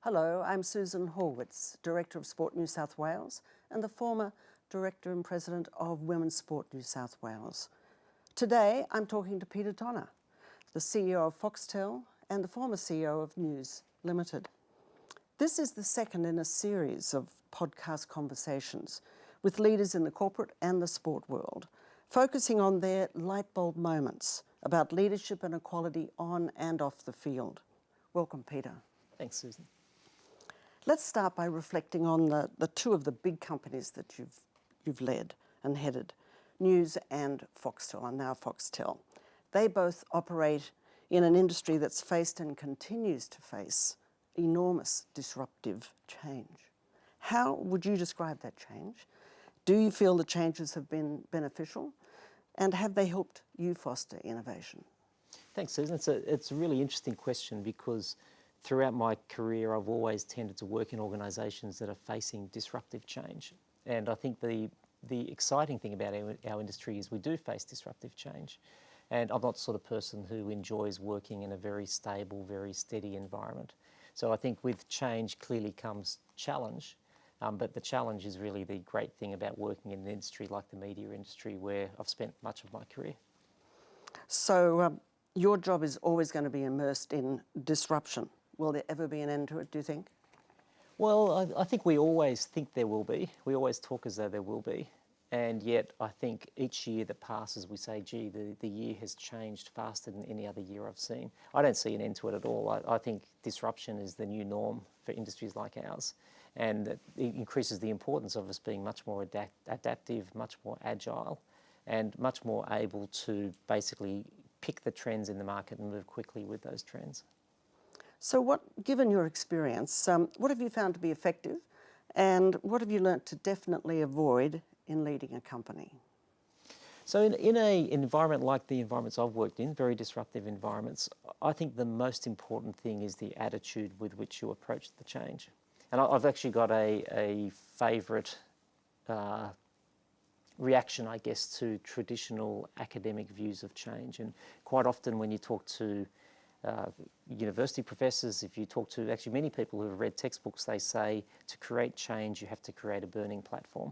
Hello, I'm Susan Horwitz, Director of Sport New South Wales and the former Director and President of Women's Sport New South Wales. Today, I'm talking to Peter Tonagh, the CEO of Foxtel and the former CEO of News Limited. This is the second in a series of podcast conversations with leaders in the corporate and the sport world, focusing on their lightbulb moments about leadership and equality on and off the field. Welcome, Peter. Thanks, Susan. Let's start by reflecting on the two of the big companies that you've led and headed, News and Foxtel, and now Foxtel. They both operate in an industry that's faced and continues to face enormous disruptive change. How would you describe that change? Do you feel the changes have been beneficial? And have they helped you foster innovation? Thanks, Susan. It's a really interesting question because throughout my career, I've always tended to work in organisations that are facing disruptive change. And I think the exciting thing about our industry is we do face disruptive change. And I'm not the sort of person who enjoys working in a very stable, very steady environment. So I think with change clearly comes challenge. But the challenge is really the great thing about working in an industry like the media industry, where I've spent much of my career. So your job is always going to be immersed in disruption. Will there ever be an end to it, do you think? Well, I think we always think there will be. We always talk as though there will be. And yet I think each year that passes, we say, gee, the year has changed faster than any other year I've seen. I don't see an end to it at all. I think disruption is the new norm for industries like ours. And it increases the importance of us being much more adaptive, much more agile, and much more able to basically pick the trends in the market and move quickly with those trends. So given your experience, what have you found to be effective and what have you learnt to definitely avoid in leading a company? So in an environment like the environments I've worked in, very disruptive environments, I think the most important thing is the attitude with which you approach the change. And I've actually got a favourite reaction, I guess, to traditional academic views of change. And quite often when you talk to university professors, if you talk to actually many people who have read textbooks, they say to create change, you have to create a burning platform.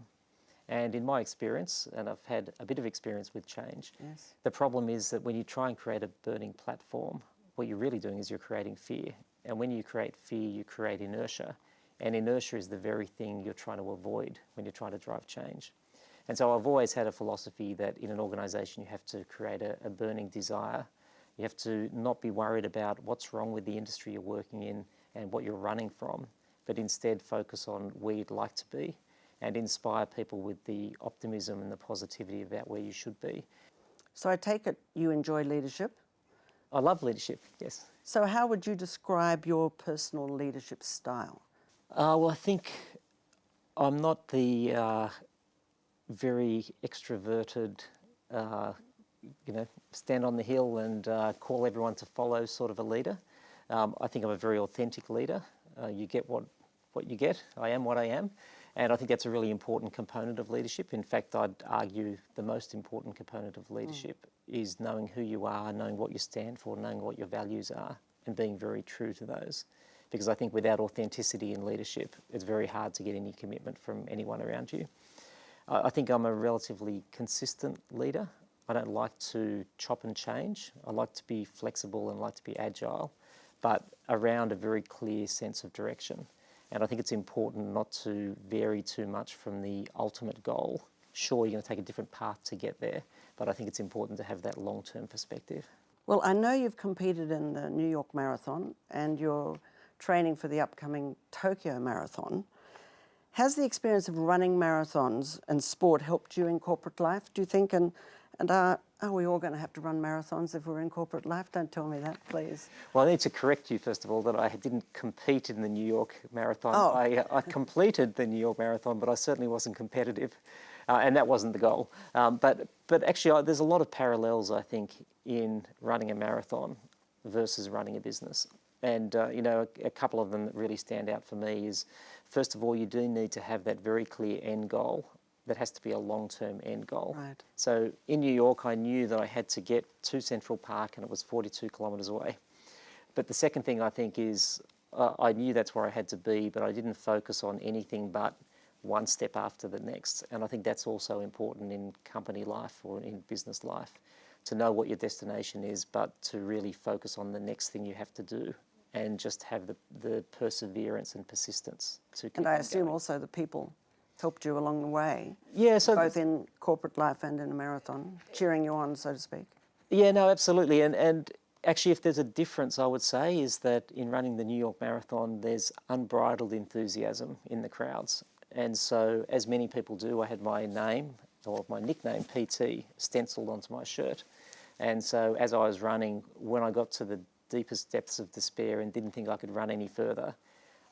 And in my experience, and I've had a bit of experience with change, yes, the problem is that when you try and create a burning platform, what you're really doing is you're creating fear. And when you create fear, you create inertia. And inertia is the very thing you're trying to avoid when you're trying to drive change. And so I've always had a philosophy that in an organisation you have to create a burning desire. You have to not be worried about what's wrong with the industry you're working in and what you're running from, but instead focus on where you'd like to be and inspire people with the optimism and the positivity about where you should be. So I take it you enjoy leadership? I love leadership, yes. So how would you describe your personal leadership style? Well, I think I'm not the very extroverted, stand on the hill and call everyone to follow sort of a leader. I think I'm a very authentic leader. You get what you get. I am what I am. And I think that's a really important component of leadership. In fact, I'd argue the most important component of leadership is knowing who you are, knowing what you stand for, knowing what your values are, and being very true to those. Because I think without authenticity in leadership, it's very hard to get any commitment from anyone around you. I think I'm a relatively consistent leader. I don't like to chop and change. I like to be flexible and like to be agile, but around a very clear sense of direction. And I think it's important not to vary too much from the ultimate goal. Sure, you're going to take a different path to get there, but I think it's important to have that long-term perspective. Well, I know you've competed in the New York Marathon and you're training for the upcoming Tokyo Marathon. Has the experience of running marathons and sport helped you in corporate life, do you think? And are we all going to have to run marathons if we're in corporate life? Don't tell me that, please. Well, I need to correct you, first of all, that I didn't compete in the New York Marathon. Oh. I completed the New York Marathon, but I certainly wasn't competitive, and that wasn't the goal. But actually, there's a lot of parallels, I think, in running a marathon versus running a business. And, a couple of them that really stand out for me is, first of all, you do need to have that very clear end goal. That has to be a long-term end goal. Right. So in New York, I knew that I had to get to Central Park and it was 42 kilometres away. But the second thing I think is I knew that's where I had to be, but I didn't focus on anything but one step after the next. And I think that's also important in company life or in business life, to know what your destination is, but to really focus on the next thing you have to do and just have the perseverance and persistence to keep And I them assume going. also the people helped you along the way, Yeah, so both in corporate life and in a marathon, cheering you on, so to speak. yeah, no, absolutely. And actually, if there's a difference, I would say, is that in running the New York Marathon, there's unbridled enthusiasm in the crowds. And so, as many people do, I had my name, or my nickname, PT, stenciled onto my shirt. And so, as I was running, when I got to the deepest depths of despair and didn't think I could run any further,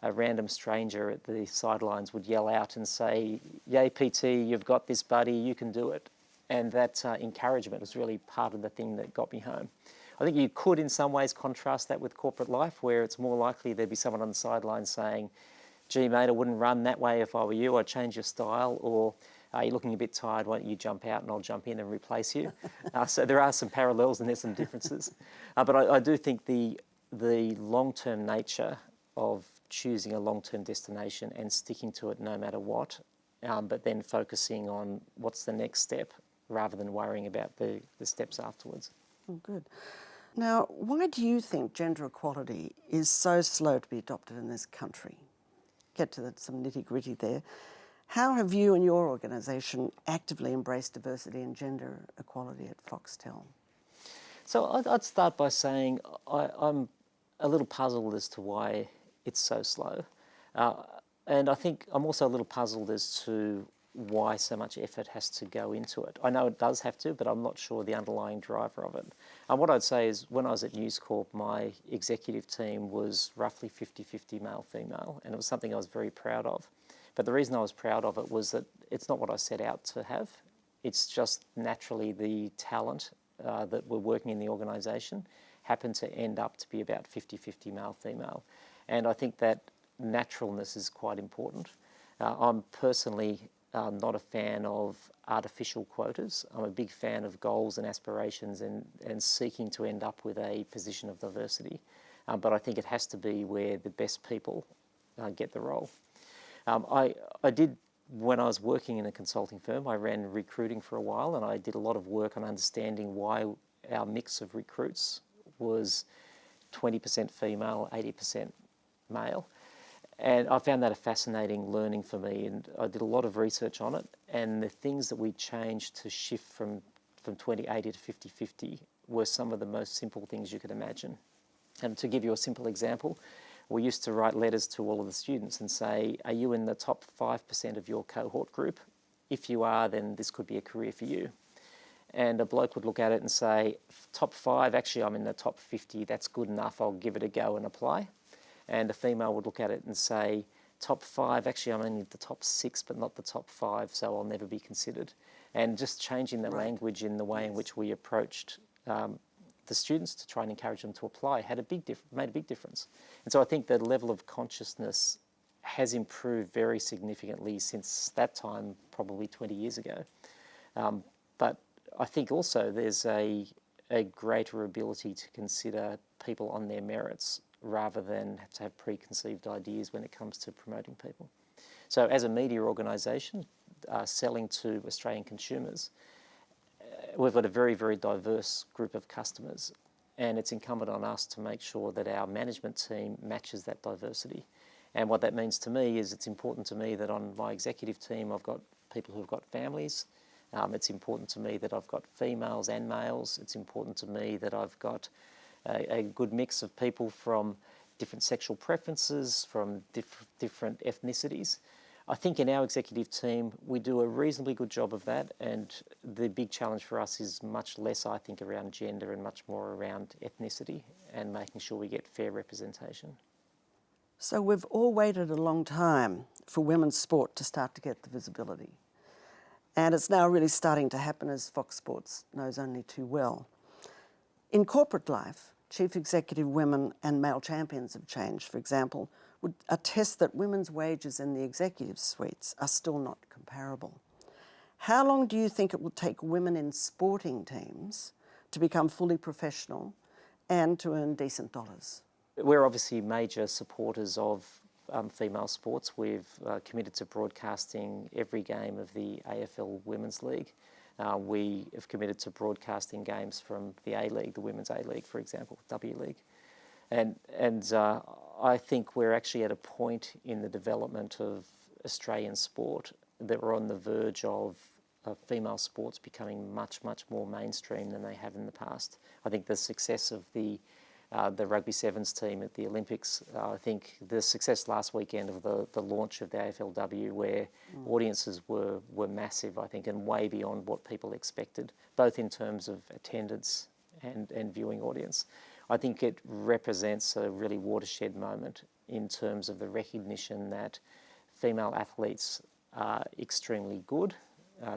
a random stranger at the sidelines would yell out and say, "Yay, PT, you've got this, buddy, you can do it." And that encouragement was really part of the thing that got me home. I think you could, in some ways, contrast that with corporate life, where it's more likely there'd be someone on the sidelines saying, "Gee, mate, I wouldn't run that way if I were you. I'd change your style," or "You're looking a bit tired, why don't you jump out and I'll jump in and replace you?" So there are some parallels and there's some differences. But I do think the long-term nature of choosing a long-term destination and sticking to it no matter what, but then focusing on what's the next step rather than worrying about the steps afterwards. Oh, good. Now, why do you think gender equality is so slow to be adopted in this country? Get to some nitty-gritty there. How have you and your organisation actively embraced diversity and gender equality at Foxtel? So I'd start by saying I'm a little puzzled as to why it's so slow. And I think I'm also a little puzzled as to why so much effort has to go into it. I know it does have to, but I'm not sure the underlying driver of it. And what I'd say is when I was at News Corp, my executive team was roughly 50-50 male-female, and it was something I was very proud of. But the reason I was proud of it was that it's not what I set out to have. It's just naturally the talent that were working in the organisation happened to end up to be about 50-50 male-female. And I think that naturalness is quite important. I'm personally not a fan of artificial quotas. I'm a big fan of goals and aspirations and seeking to end up with a position of diversity. But I think it has to be where the best people get the role. I did, when I was working in a consulting firm, I ran recruiting for a while, and I did a lot of work on understanding why our mix of recruits was 20% female, 80% male. And I found that a fascinating learning for me, and I did a lot of research on it. And the things that we changed to shift from 20/80 to 50/50 were some of the most simple things you could imagine. And to give you a simple example, we used to write letters to all of the students and say, "Are you in the top 5% of your cohort group? If you are, then this could be a career for you." And a bloke would look at it and say, "Top 5, actually I'm in the top 50, that's good enough, I'll give it a go and apply." And a female would look at it and say, "Top 5, actually I'm only the top 6, but not the top 5, so I'll never be considered." And just changing the language in the way in which we approached the students to try and encourage them to apply made a big difference. And so I think the level of consciousness has improved very significantly since that time, probably 20 years ago. But I think also there's a greater ability to consider people on their merits rather than have to have preconceived ideas when it comes to promoting people. So as a media organisation, selling to Australian consumers, we've got a very, very diverse group of customers, and it's incumbent on us to make sure that our management team matches that diversity. And what that means to me is it's important to me that on my executive team I've got people who've got families. It's important to me that I've got females and males. It's important to me that I've got a good mix of people from different sexual preferences, from different ethnicities. I think in our executive team, we do a reasonably good job of that, and the big challenge for us is much less, I think, around gender and much more around ethnicity and making sure we get fair representation. So we've all waited a long time for women's sport to start to get the visibility. And it's now really starting to happen, as Fox Sports knows only too well. In corporate life, chief executive women and male champions of change, for example, would attest that women's wages in the executive suites are still not comparable. How long do you think it will take women in sporting teams to become fully professional and to earn decent dollars? We're obviously major supporters of female sports. We've committed to broadcasting every game of the AFL Women's League. We have committed to broadcasting games from the A-League, the Women's A-League, for example, W League. And I think we're actually at a point in the development of Australian sport that we're on the verge of female sports becoming much, much more mainstream than they have in the past. I think the success of the rugby sevens team at the Olympics, I think the success last weekend of the launch of the AFLW, where audiences were massive, I think, and way beyond what people expected, both in terms of attendance and viewing audience. I think it represents a really watershed moment in terms of the recognition that female athletes are extremely good,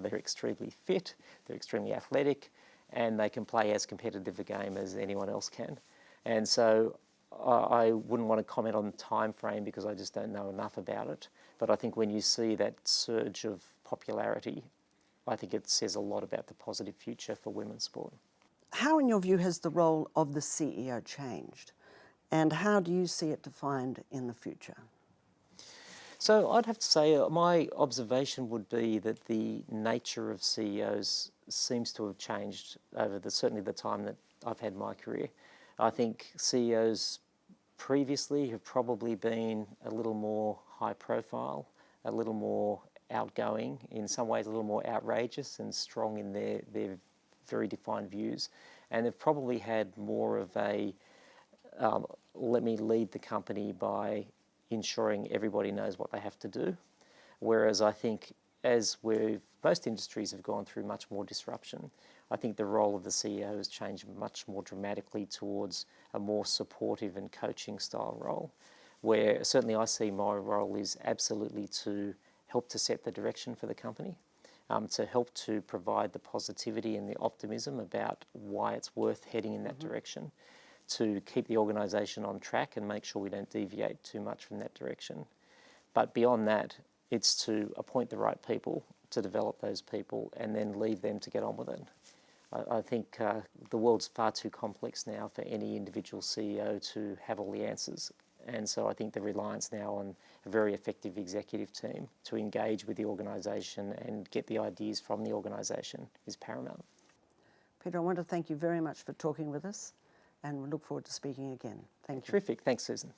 they're extremely fit, they're extremely athletic, and they can play as competitive a game as anyone else can. And so I wouldn't want to comment on the time frame because I just don't know enough about it. But I think when you see that surge of popularity, I think it says a lot about the positive future for women's sport. How, in your view, has the role of the CEO changed? And how do you see it defined in the future? So I'd have to say my observation would be that the nature of CEOs seems to have changed over certainly the time that I've had my career. I think CEOs previously have probably been a little more high profile, a little more outgoing, in some ways a little more outrageous and strong in their very defined views. And they've probably had more of a, let me lead the company by ensuring everybody knows what they have to do. Whereas I think as most industries have gone through much more disruption, I think the role of the CEO has changed much more dramatically towards a more supportive and coaching style role, where certainly I see my role is absolutely to help to set the direction for the company, to help to provide the positivity and the optimism about why it's worth heading in that direction, to keep the organisation on track and make sure we don't deviate too much from that direction. But beyond that, it's to appoint the right people, to develop those people, and then leave them to get on with it. I think the world's far too complex now for any individual CEO to have all the answers. And so I think the reliance now on a very effective executive team to engage with the organisation and get the ideas from the organisation is paramount. Peter, I want to thank you very much for talking with us, and we look forward to speaking again. Thank you. Terrific. Thanks, Susan.